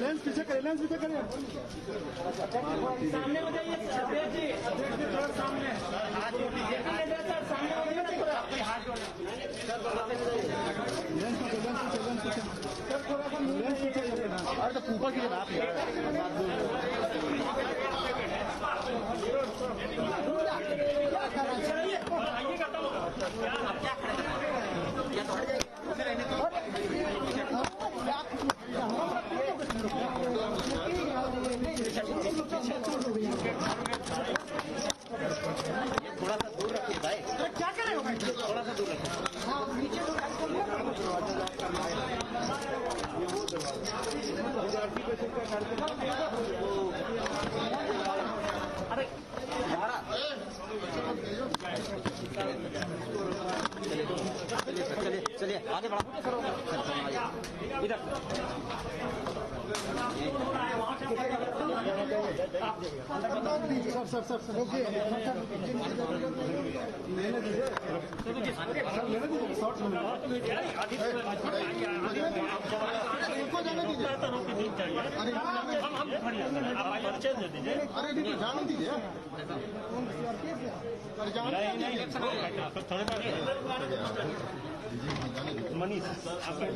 Lens पीछे करें, lens पीछे करें। सामने हो जाइए अध्यक्ष जी, अध्यक्ष जी थोड़ा सामने हाथ जोड़ दीजिए। सर सामने हो जाइए थोड़ा, हाथ जोड़ लेंस पीछे सर, थोड़ा सा लेंस पीछे करें ना। अरे तो ऊपर की आप थोड़ा सा दूर रखिए भाई। क्या करेगा भाई? थोड़ा सा दूर रखिए। हाँ नीचे अरे चलिए चलिए आगे बढ़ा इधर। सर ओके लेने दीजिए सर, लेने दीजिए शॉर्ट में जाने दीजिए। अरे नहीं जाने दीजिए। मनीष आगे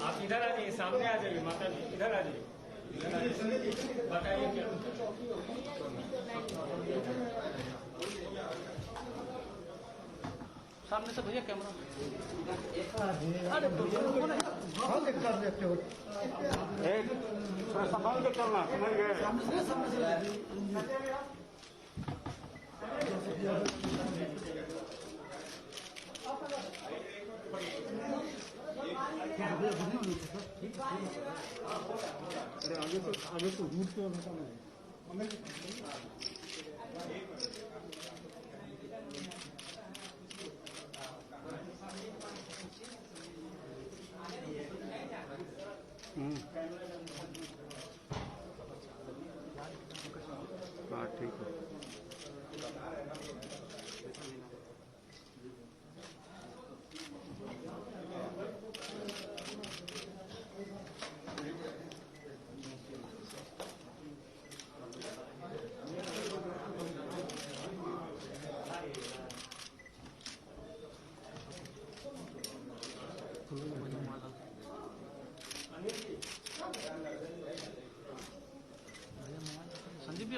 आप इधर आ जाइए, सामने आ जाइए, माता जी इधर आ जाइए, बताइए क्या सामने से भैया कैमरा। संभाल के चलना, समझ गए। आगे तो रूट पे होता है। हाँ ठीक है। संदीप जी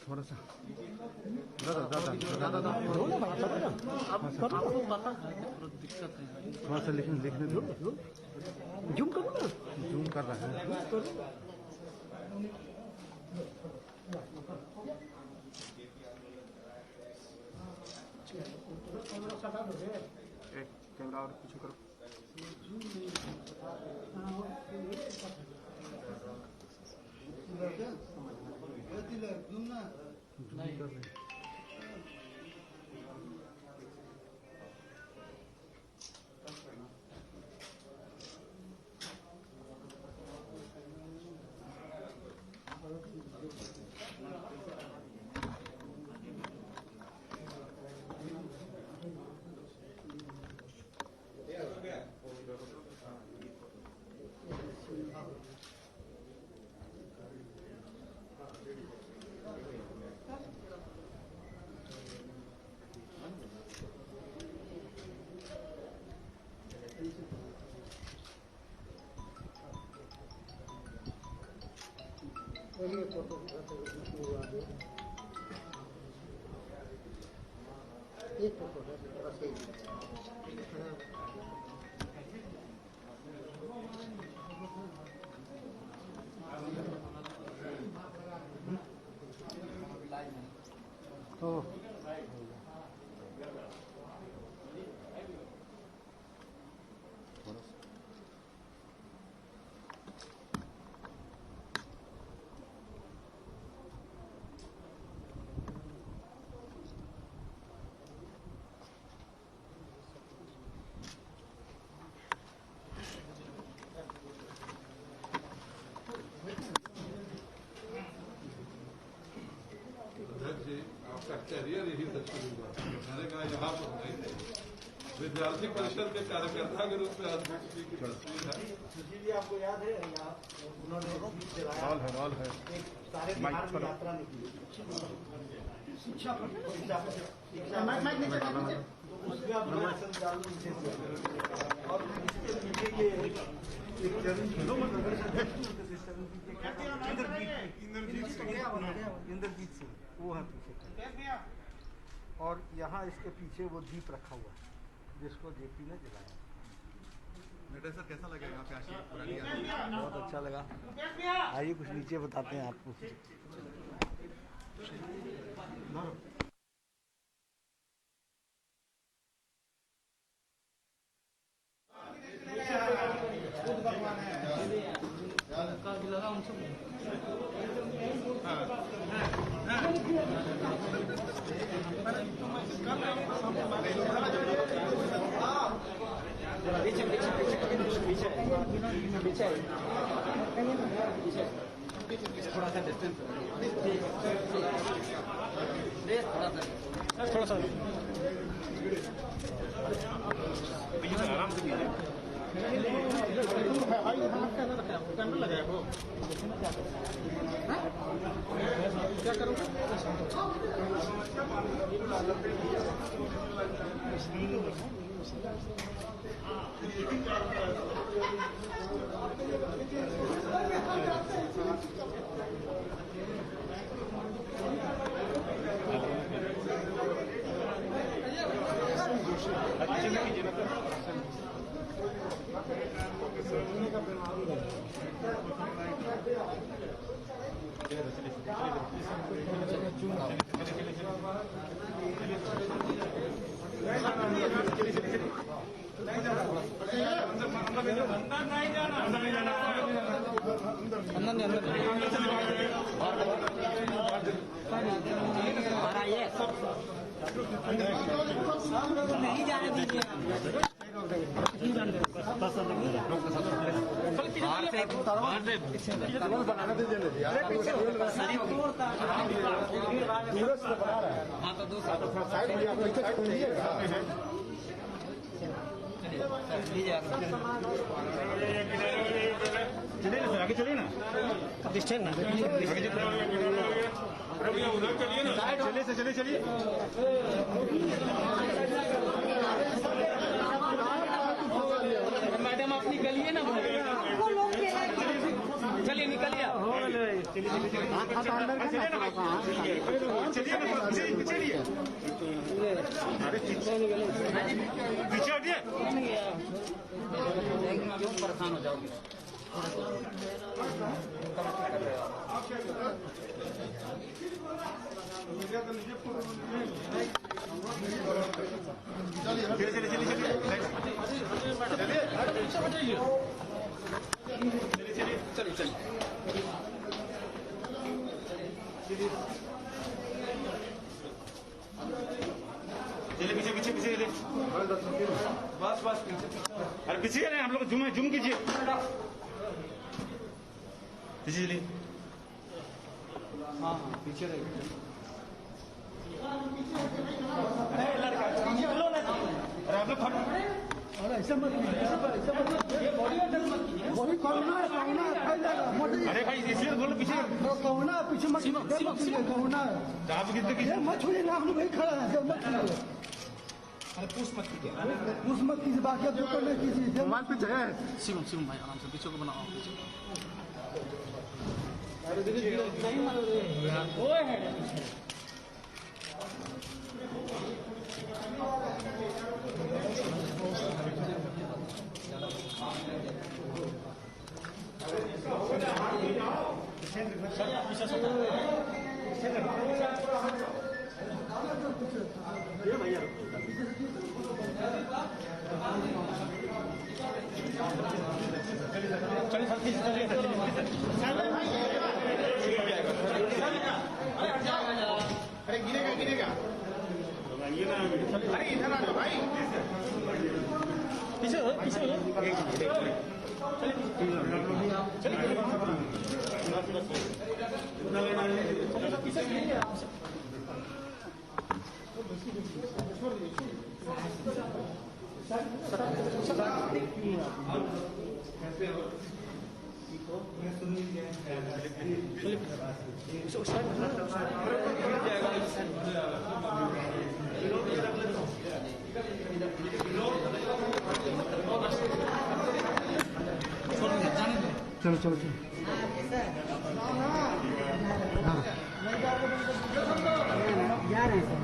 थोड़ा सा दादा आपको पता है दिक्कत है, थोड़ा सा लिखने दो। जूम करो ना, जूम कर रहा है। एक कैमरा और पीछे करो। आपका कैरियर यही दर्शाएगा। मैंने कहा यहाँ पर नहीं थे विद्यार्थी परिषद के कार्यकर्ता के रूप में अध्यक्ष जी की तस्वीर है। इसीलिए आपको याद है यहाँ उन्होंने हॉल है सारे बिहार में यात्रा निकली शिक्षा पर उसका बड़ा संचालन और इसके पीछे के एक इंद्रजीत सिंह वो है पीछे और यहाँ इसके पीछे वो दीप रखा हुआ है जिसको जेपी ने जलाया। सर कैसा लगा यहाँ पे आशिक पुरानी बहुत अच्छा लगा। आइए कुछ नीचे बताते हैं आपको। पीछे पीछे पीछे पीछे पीछे थोड़ा सा डिस्टेंस थोड़ा सा आराम से कैमरा लगाया वो क्या करूँगा नहीं जाने दीजिए बनाने दीजिए हाँ तो साइड में आप चलिए आगे चलिए ना डिस्टेंस ना उधर चलिए ना चलिए चलिए मैडम आप निकलिए ना चलिए निकलिए पीछे हटिए क्यों परेशान हो जाओगे चलिए पीछे पीछे पीछे बस बस अरे पीछे हम लोग जूम कीजिए पीछे चलिए हाँ पीछे रहिए अरे आप लोग ऐसा मत अरे भाई इसलिए बोलो पीछे कहुना पीछे मत कहुना आप कितने पीछे मत छूलिए ना हम लोग वही खड़ा है मत छूलिए अरे पूछ मत कीजिए उस मत कीजिए बाकी जो करना कीजिए मान पीछे है शिवम भाई आराम से पीछे को बनाओ अरे अरे गिरेगा गिरेगा। अरे इधर आ जाओ भाई। पीछे हो पीछे हो। चलो चलो चलो जा रहे हैं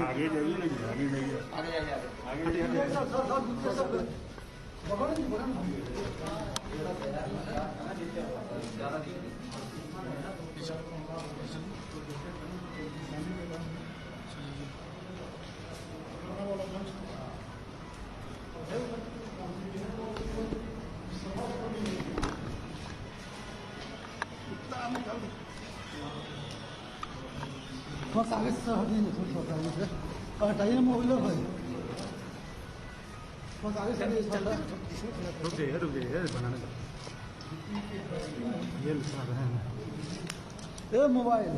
आगे जाइए ना, आगे जाइए, आगे जाइए। बस आगे से हटिए ना, थोड़ा आगे से हटाइए ना, मोबाइल भाई बस आगे से रुक जाइए बनाने का। ये लिखा रहे हैं ए मोबाइल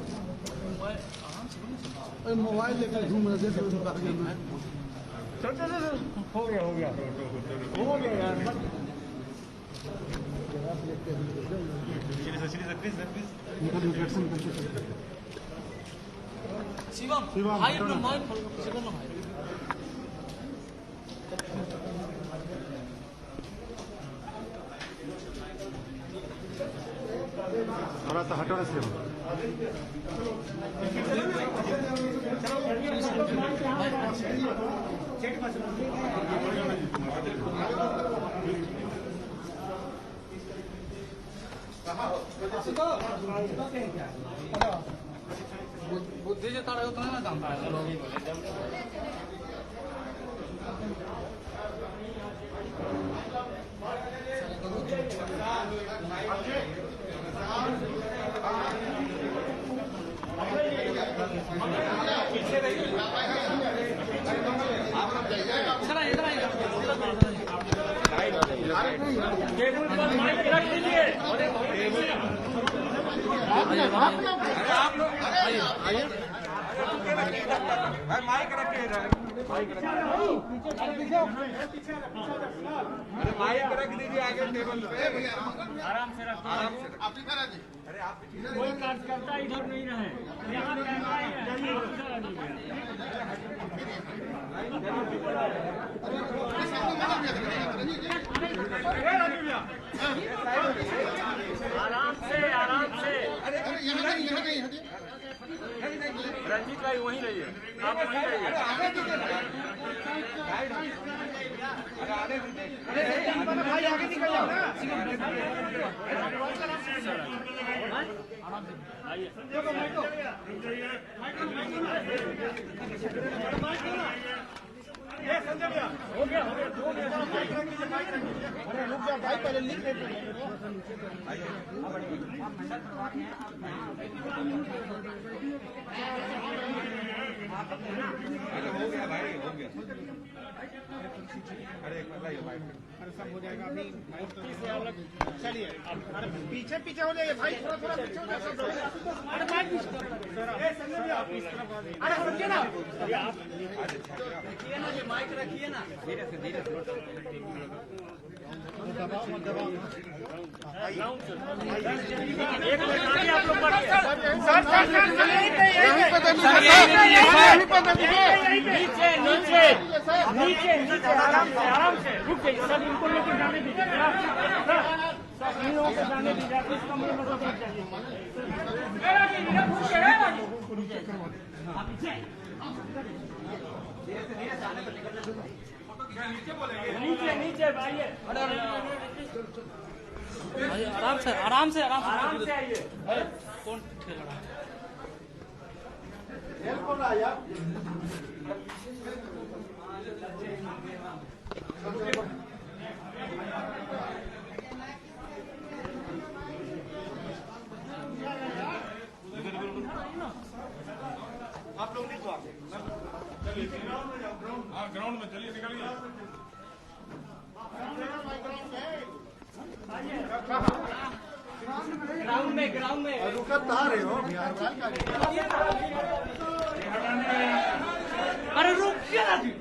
अरे मोबाइल लेकर घूम रहे थे तो आगे में हो गया यार। इनका रिफ्लेक्शन करके शिवम भाई अपना मोबाइल खोल के पीछे करना भाई। थोड़ा सा हटो ना से। बुद्धि जो तारा उतना ना जानता है लोग। माइक रखे अरे माइक रख दीजिए आगे टेबल पे। आराम से रखो। आराम से आप ही करा दी। अरे आप कोई कार्यकर्ता इधर नहीं रहे। यहाँ कैमरा ही आराम से। अरे रंजीत भाई वहीं रहिए, आप वहीं रहिए। अरे आने दीजिए। भाई आगे निकल जाओ ना। आराम से आइए। संजय भैया हो गया अरे रुक जाओ भाई, पहले लिख लेते हैं। अरे हो गया भाई, हो गया। अरे एक बार लाइए माइक। अरे सब हो जाएगा अभी। चलिए अरे पीछे पीछे हो जाइए भाई, थोड़ा थोड़ा पीछे हो जाए सब। अरे माइक पीछे संजय भैया आप इस तरफ आ जाइए। अरे रुकिए ना, रखिए ना, ये माइक रखिए ना। धीरे से नीचे नीचे नीचे नीचे आराम से रुक जाइए सब, इनको लेकर जाने दीजिए सब इन लोगों को जाने दीजिए, इस कमरे में सब रुक जाइए। नीचे नीचे भाई, आराम से आराम से आराम से आइए। कौन ठेला आप लोग नहीं तो आते, हाँ ग्राउंड में चलिए, निकलिए। ग्राउंड में रुका कहाँ रहे हो? अरे रुकिए ना जी।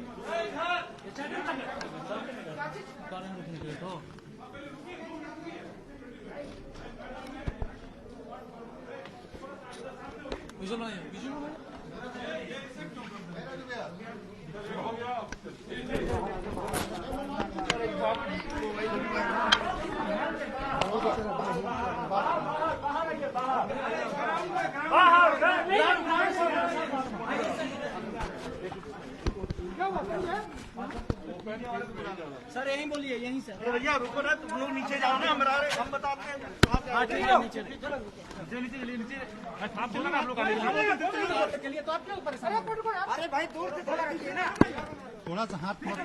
सर यहीं बोलिए, यहीं से। भैया रुको ना, तुम लोग नीचे जाओ ना, हम बताते हैं। नीचे नीचे आप चलो ना, आप लोग के लिए तो आप क्यों परेशान? अरे भाई दूर से थोड़ा कीजिए ना। थोड़ा सा हाथ मत आप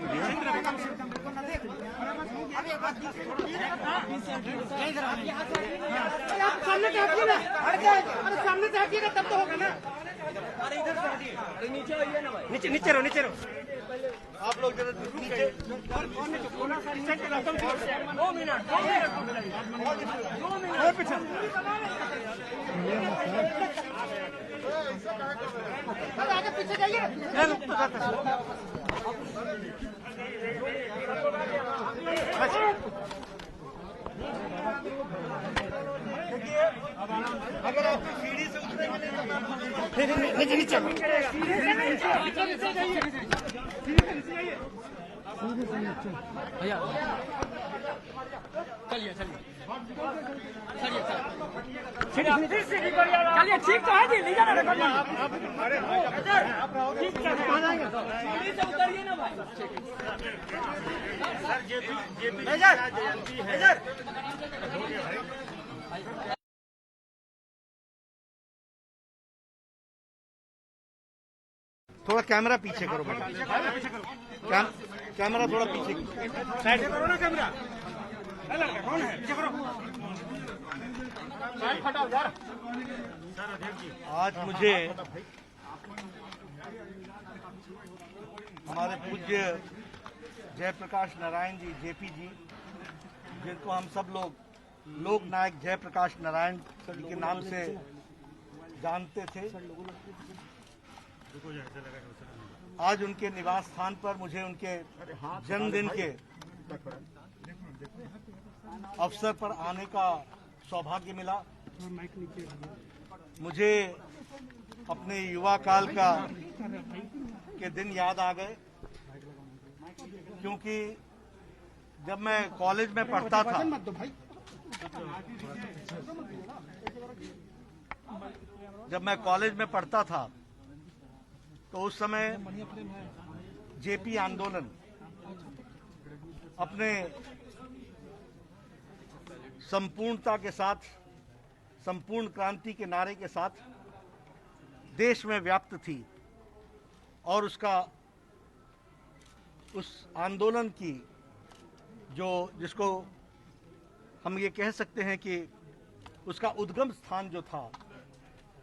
सामने से हटिए ना, अरे सामने से हटिएगा तब तो होगा ना। अरे इधर से हटिए, अरे नीचे आइए ना भाई। नीचे नीचे रहो, नीचे रहो आप लोग जरा नीचे। 2 मिनट आगे पीछे जाइए। अगर आप सीढ़ी से उतरेंगे नीचे नीचे भैया चलिए चलिए चलिए ठीक तो है जी, ले जाना ठीक से उतरिए ना भाई। थोड़ा कैमरा पीछे करो बेटा, कैमरा थोड़ा पीछे साइड करो ना कैमरा। कौन है पीछे करो, साइड हटाओ यार। आज मुझे हमारे पूज्य जयप्रकाश नारायण जी जेपी जी, जिनको हम सब लोग लोक नायक जयप्रकाश नारायण के नाम से जानते थे, आज उनके निवास स्थान पर मुझे उनके जन्मदिन के अवसर पर आने का सौभाग्य मिला। मुझे अपने युवा काल के दिन याद आ गए, क्योंकि जब मैं कॉलेज में पढ़ता था तो उस समय जेपी आंदोलन अपने संपूर्णता के साथ, संपूर्ण क्रांति के नारे के साथ देश में व्याप्त थी, और उस आंदोलन की जिसको हम ये कह सकते हैं कि उसका उद्गम स्थान जो था,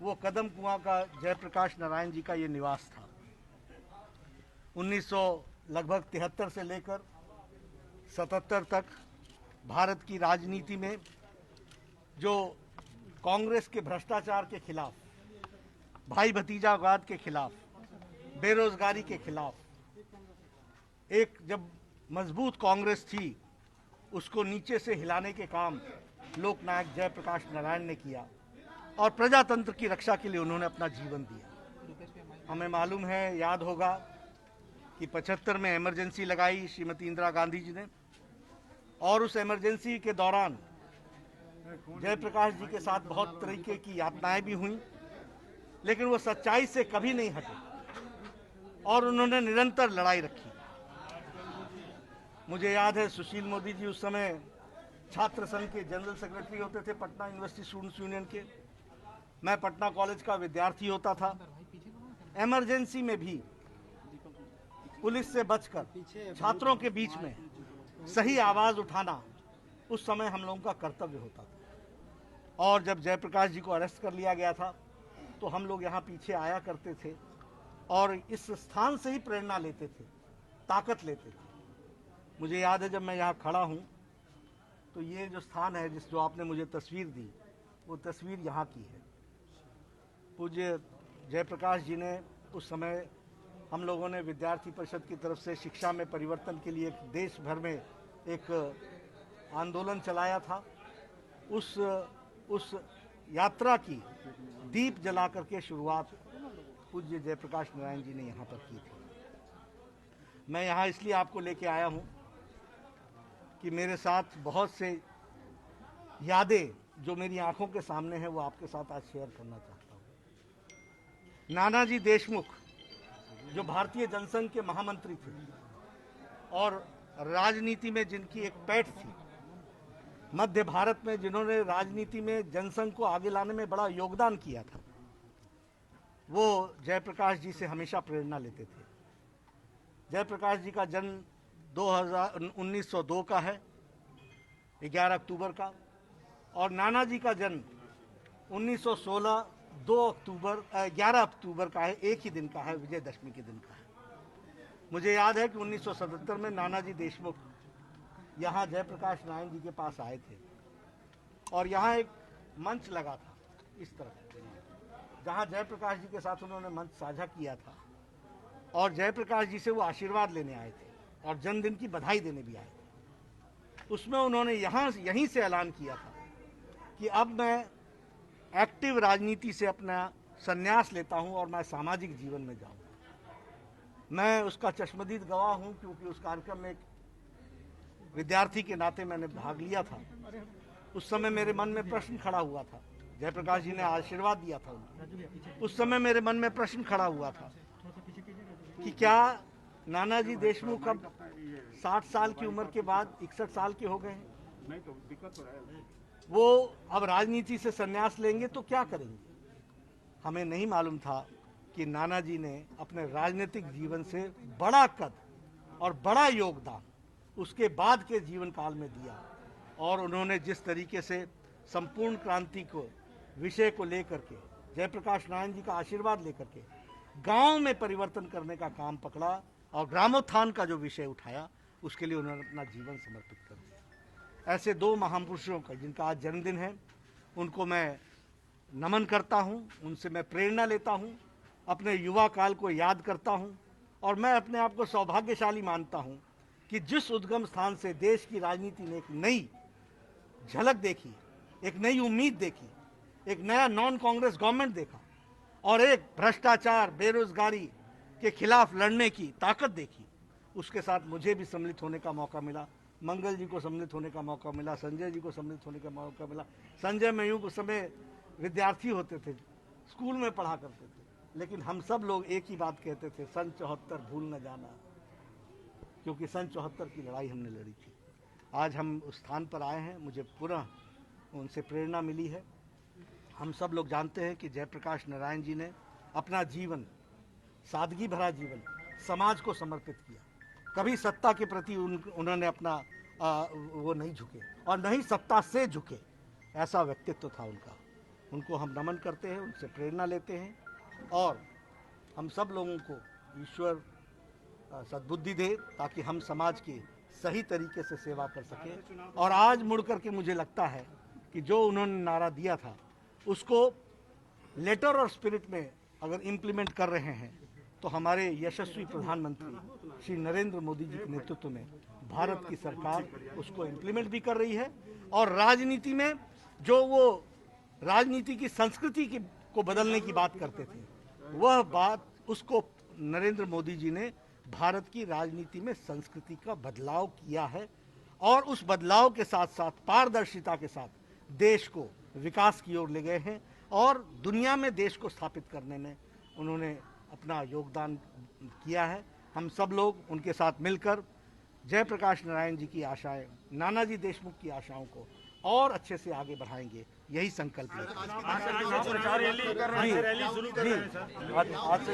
वो कदम कुआं का जयप्रकाश नारायण जी का ये निवास था। 1973 से लेकर 77 तक भारत की राजनीति में जो कांग्रेस के भ्रष्टाचार के खिलाफ, भाई भतीजावाद के खिलाफ, बेरोजगारी के खिलाफ एक जब मजबूत कांग्रेस थी, उसको नीचे से हिलाने के काम लोकनायक जयप्रकाश नारायण ने किया और प्रजातंत्र की रक्षा के लिए उन्होंने अपना जीवन दिया। हमें मालूम है, याद होगा कि 75 में इमरजेंसी लगाई श्रीमती इंदिरा गांधी जी ने, और उस इमरजेंसी के दौरान जयप्रकाश जी के साथ बहुत तरीके की यातनाएं भी हुई, लेकिन वो सच्चाई से कभी नहीं हटे और उन्होंने निरंतर लड़ाई रखी। मुझे याद है सुशील मोदी जी उस समय छात्र संघ के जनरल सेक्रेटरी होते थे, पटना यूनिवर्सिटी स्टूडेंट्स यूनियन के। मैं पटना कॉलेज का विद्यार्थी होता था। इमरजेंसी में भी पुलिस से बचकर छात्रों के बीच में सही आवाज उठाना उस समय हम लोगों का कर्तव्य होता था। और जब जयप्रकाश जी को अरेस्ट कर लिया गया था तो हम लोग यहाँ पीछे आया करते थे और इस स्थान से ही प्रेरणा लेते थे, ताकत लेते थे। मुझे याद है जब मैं यहाँ खड़ा हूँ तो ये जो स्थान है, जो आपने मुझे तस्वीर दी, वो तस्वीर यहाँ की है। पूज्य जयप्रकाश जी ने उस समय हम लोगों ने विद्यार्थी परिषद की तरफ से शिक्षा में परिवर्तन के लिए देश भर में एक आंदोलन चलाया था। उस यात्रा की दीप जला करके शुरुआत पूज्य जयप्रकाश नारायण जी ने यहाँ पर की थी। मैं यहाँ इसलिए आपको लेके आया हूँ कि मेरे साथ बहुत से यादें जो मेरी आंखों के सामने हैं वो आपके साथ आज शेयर करना चाहता हूँ। नानाजी देशमुख जो भारतीय जनसंघ के महामंत्री थे और राजनीति में जिनकी एक पैठ थी, मध्य भारत में जिन्होंने राजनीति में जनसंघ को आगे लाने में बड़ा योगदान किया था, वो जयप्रकाश जी से हमेशा प्रेरणा लेते थे। जयप्रकाश जी का जन्म 1902 का है, 11 अक्टूबर का, और नानाजी का जन्म 1916 11 अक्टूबर का है, एक ही दिन का है, विजयदशमी के दिन का है। मुझे याद है कि 1977 में नानाजी देशमुख यहाँ जयप्रकाश नारायण जी के पास आए थे और यहाँ एक मंच लगा था इस तरफ, जहाँ जयप्रकाश जी के साथ उन्होंने मंच साझा किया था और जयप्रकाश जी से वो आशीर्वाद लेने आए थे और जन्मदिन की बधाई देने भी आए थे। उसमें उन्होंने यहीं से ऐलान किया था कि अब मैं एक्टिव राजनीति से अपना संन्यास लेता हूं और मैं सामाजिक जीवन में जाऊंगा। मैं उसका चश्मदीद गवाह हूं क्योंकि उस कार्यक्रम में एक विद्यार्थी के नाते मैंने भाग लिया था। उस समय मेरे मन में प्रश्न खड़ा हुआ था, जयप्रकाश जी ने आशीर्वाद दिया था उनको। उस समय मेरे मन में प्रश्न खड़ा हुआ था कि क्या नानाजी देशमुख अब 60 साल की उम्र के बाद 61 साल के हो गए हैं, नहीं तो दिक्कत हो रहा है। वो अब राजनीति से संन्यास लेंगे तो क्या करेंगे। हमें नहीं मालूम था कि नानाजी ने अपने राजनीतिक जीवन से बड़ा कद और बड़ा योगदान उसके बाद के जीवन काल में दिया और उन्होंने जिस तरीके से संपूर्ण क्रांति को विषय को लेकर के जयप्रकाश नारायण जी का आशीर्वाद लेकर के गांव में परिवर्तन करने का काम पकड़ा और ग्रामोत्थान का जो विषय उठाया, उसके लिए उन्होंने अपना जीवन समर्पित कर दिया। ऐसे दो महापुरुषों का जिनका आज जन्मदिन है, उनको मैं नमन करता हूं, उनसे मैं प्रेरणा लेता हूं, अपने युवा काल को याद करता हूं और मैं अपने आप को सौभाग्यशाली मानता हूं कि जिस उद्गम स्थान से देश की राजनीति ने एक नई झलक देखी, एक नई उम्मीद देखी, एक नया नॉन कांग्रेस गवर्नमेंट देखा और एक भ्रष्टाचार बेरोजगारी के खिलाफ लड़ने की ताकत देखी, उसके साथ मुझे भी सम्मिलित होने का मौका मिला, मंगल जी को सम्मिलित होने का मौका मिला, संजय जी को सम्मिलित होने का मौका मिला। संजय मयूख उस समय विद्यार्थी होते थे, स्कूल में पढ़ा करते थे, लेकिन हम सब लोग एक ही बात कहते थे, सन 74 भूल न जाना, क्योंकि सन 74 की लड़ाई हमने लड़ी थी। आज हम उस स्थान पर आए हैं, मुझे पुनः उनसे प्रेरणा मिली है। हम सब लोग जानते हैं कि जयप्रकाश नारायण जी ने अपना जीवन, सादगी भरा जीवन, समाज को समर्पित किया। कभी सत्ता के प्रति उन्होंने अपना वो नहीं झुके और नहीं सत्ता से झुके, ऐसा व्यक्तित्व था उनका। उनको हम नमन करते हैं, उनसे प्रेरणा लेते हैं और हम सब लोगों को ईश्वर सद्बुद्धि दे ताकि हम समाज की सही तरीके से सेवा कर सकें। और आज मुड़ करके मुझे लगता है कि जो उन्होंने नारा दिया था उसको लेटर और स्पिरिट में अगर इम्प्लीमेंट कर रहे हैं तो हमारे यशस्वी प्रधानमंत्री श्री नरेंद्र मोदी जी के नेतृत्व में भारत की सरकार उसको इम्प्लीमेंट भी कर रही है। और राजनीति में जो वो राजनीति की संस्कृति को बदलने की बात करते थे, वह बात उसको नरेंद्र मोदी जी ने भारत की राजनीति में संस्कृति का बदलाव किया है। और उस बदलाव के साथ साथ पारदर्शिता के साथ देश को विकास की ओर ले गए हैं और दुनिया में देश को स्थापित करने में उन्होंने अपना योगदान किया है। हम सब लोग उनके साथ मिलकर जयप्रकाश नारायण जी की आशाएं, नानाजी देशमुख की आशाओं को और अच्छे से आगे बढ़ाएंगे, यही संकल्प है। प्रचार रैली कर रहे हैं, रैली शुरू कर रहे हैं सर। आज से